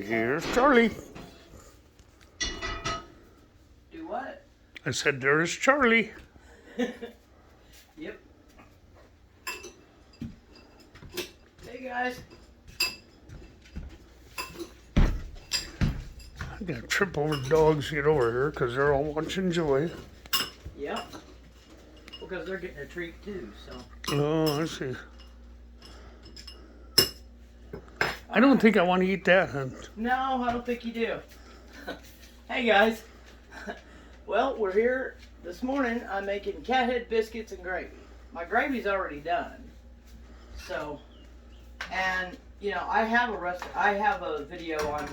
Here's Charlie. Do what? I said, there's Charlie. Yep. Hey guys. I gotta trip over the dogs to get over here because they're all watching Joy. Yep. Because they're getting a treat too, so. Oh, I see. I don't think I want to eat that, huh? No, I don't think you do. Hey guys. Well, we're here this morning. I'm making cat head biscuits and gravy. My gravy's already done. So, and you know, I have a video on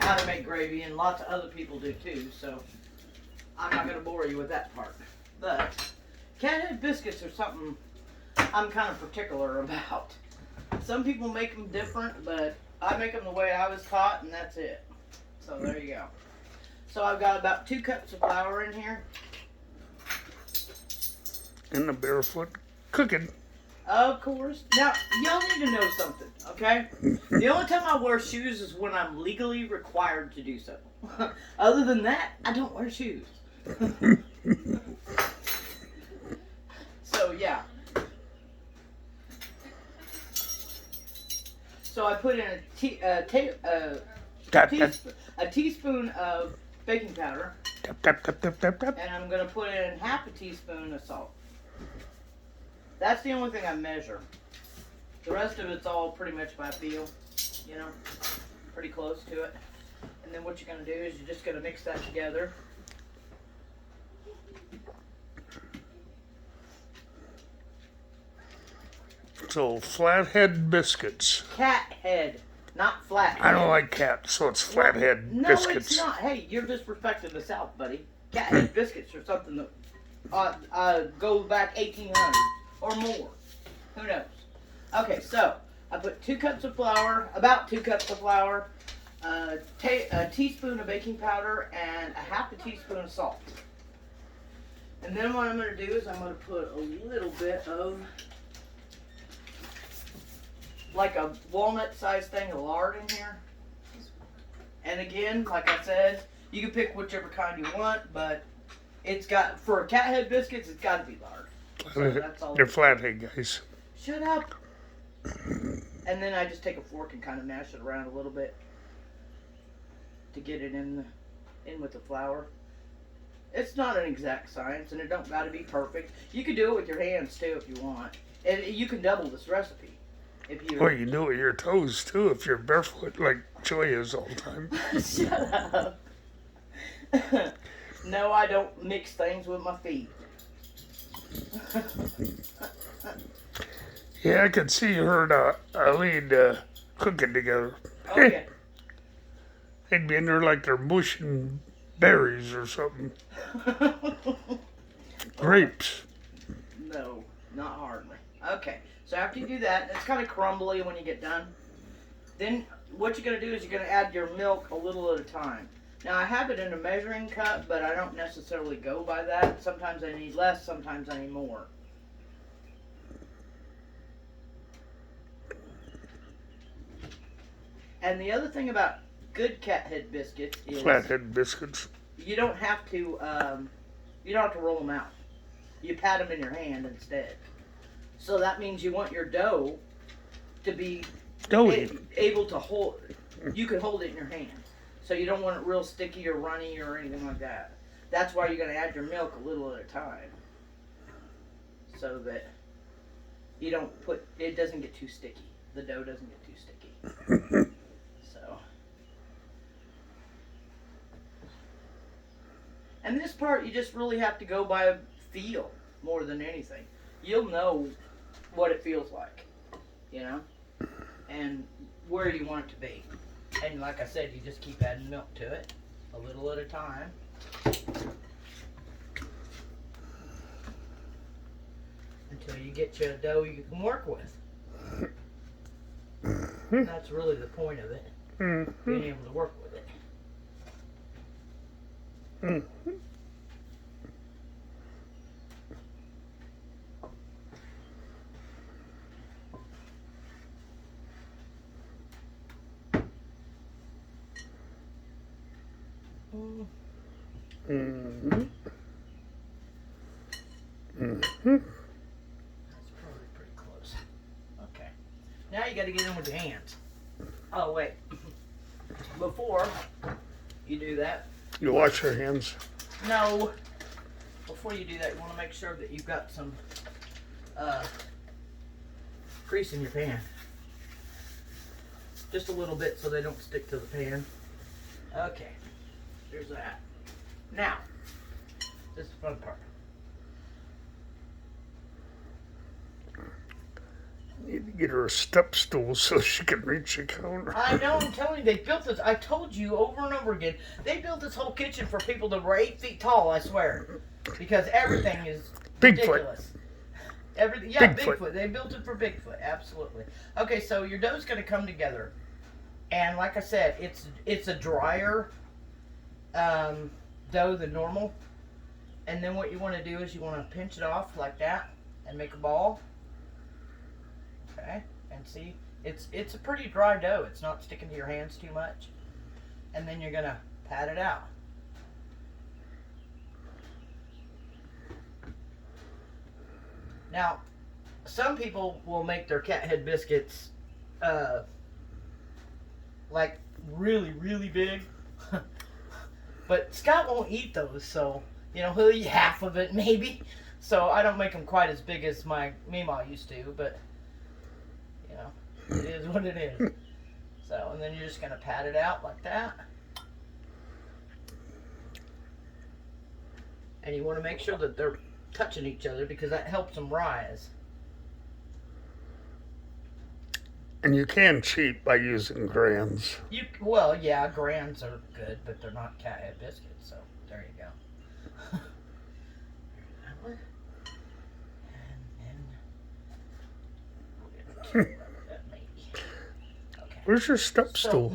how to make gravy, and lots of other people do too. So, I'm not gonna bore you with that part. But cat head biscuits are something I'm kind of particular about. Some people make them different, but I make them the way I was taught, and that's it. So there you go. So I've got about 2 cups of flour in here. In the barefoot cooking. Of course. Now, y'all need to know something, okay? The only time I wear shoes is when I'm legally required to do so. Other than that, I don't wear shoes. So, yeah. So I put in a teaspoon of baking powder, Tap, tap, tap, tap, tap. and I'm going to put in half a teaspoon of salt. That's the only thing I measure. The rest of it's all pretty much by feel, you know, pretty close to it. And then what you're going to do is you're just going to mix that together. So, flathead biscuits. Cat head, not flathead. I don't like cats, so it's flathead No, biscuits. it's not. Hey, you're disrespecting the South, buddy. Cat head biscuits are something that goes back 1800 or more. Who knows? Okay, so I put 2 cups of flour, about 2 cups of flour, a teaspoon of baking powder, and a half a teaspoon of salt. And then what I'm going to do is I'm going to put a little bit of, like a walnut-sized thing of lard in here. And again, like I said, you can pick whichever kind you want, but it's got, for cat head biscuits, it's got to be lard. So that's all. They're flathead, guys. Shut up. And then I just take a fork and kind of mash it around a little bit to get it in with the flour. It's not an exact science, and it don't got to be perfect. You can do it with your hands too if you want, and you can double this recipe if you. Well, you can do it with your toes too if you're barefoot like Joy is all the time. Shut up. No, I don't mix things with my feet. Yeah, I could see her and Eileen cooking together. Oh yeah. They'd be in there like they're mushing berries or something. Grapes. No, not hardly. Okay, so after you do that, it's kind of crumbly when you get done. Then what you're going to do is you're going to add your milk a little at a time. Now I have it in a measuring cup, but I don't necessarily go by that. Sometimes I need less, sometimes I need more. And the other thing about good cat head biscuits is Flathead biscuits. you don't have to roll them out. You pat them in your hand instead. So that means you want your dough to be able to hold. You can hold it in your hand. So you don't want it real sticky or runny or anything like that. That's why you're going to add your milk a little at a time, so that it doesn't get too sticky. The dough doesn't get too sticky. So, and this part you just really have to go by feel more than anything. You'll know what it feels like, you know, and where you want it to be. And like I said, you just keep adding milk to it, a little at a time. Until you get you a dough you can work with. And that's really the point of it, being able to work with it. Mm-hmm. Mm-hmm. That's probably pretty close. Okay. Now you got to get in with your hands. Oh, wait. Before you do that. You wash your hands. No. Before you do that, you want to make sure that you've got some grease in your pan. Just a little bit so they don't stick to the pan. Okay. There's that. Now, this is the fun part. Need to get her a step stool so she can reach the counter. I know, I'm telling you, they built this. I told you over and over again. They built this whole kitchen for people that were 8 feet tall, I swear. Because everything is ridiculous. Everything, yeah, Bigfoot. They built it for Bigfoot, absolutely. Okay, so your dough's going to come together. And like I said, it's a drier dough than normal. And then what you want to do is you want to pinch it off like that and make a ball. Okay, and see, it's a pretty dry dough. It's not sticking to your hands too much. And then you're gonna pat it out. Now, some people will make their cat head biscuits like really, really big. But Scott won't eat those, so you know he'll eat half of it maybe. So I don't make them quite as big as my Meemaw used to, but you know, it is what it is. So, and then you're just gonna pat it out like that. And you want to make sure that they're touching each other because that helps them rise. And you can cheat by using grands. Well, yeah, grands are good, but they're not cat head biscuits, so there you go. That one. And then we'll get that maybe. Okay. Where's your step stool?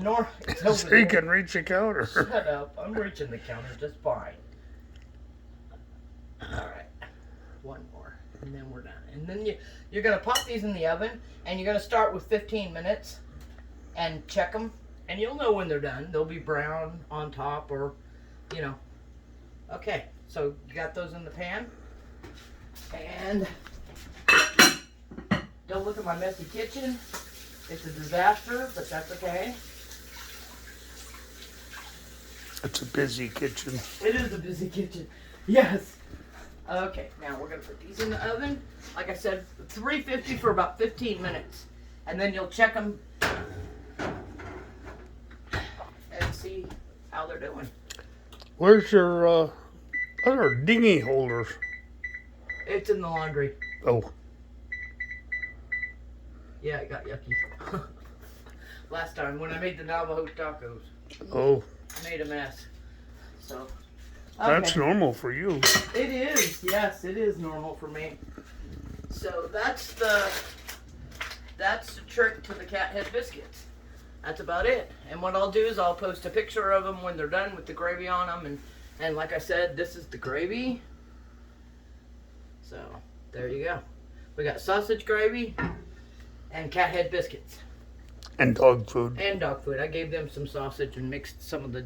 It's So over you there. can reach the counter. Shut up. I'm reaching the counter just fine. Alright. One more. And then we're done. And then you're going to pop these in the oven. And you're going to start with 15 minutes. And check them. And you'll know when they're done. They'll be brown on top or, you know. Okay. So you got those in the pan. And don't look at my messy kitchen. It's a disaster, but that's okay. It's a busy kitchen. It is a busy kitchen. Yes. Okay, now we're going to put these in the oven. Like I said, 350 for about 15 minutes. And then you'll check them and see how they're doing. Where's your other dinghy holders? It's in the laundry. Oh, Yeah, it got yucky. Last time when I made the Navajo tacos, oh, I made a mess. So, that's okay. normal for you. It is. Yes, it is normal for me. So that's the trick to the cat head biscuits. That's about it. And what I'll do is I'll post a picture of them when they're done with the gravy on them. And like I said, this is the gravy. So there you go. We got sausage gravy and cat head biscuits. And dog food. And dog food. I gave them some sausage and mixed some of the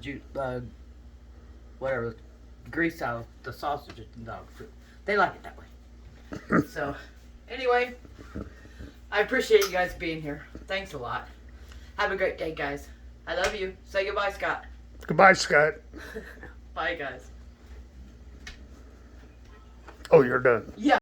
grease out of the sausages and dog food. They like it that way. So, anyway, I appreciate you guys being here. Thanks a lot. Have a great day, guys. I love you. Say goodbye, Scott. Goodbye, Scott. Bye, guys. Oh, you're done. Yeah.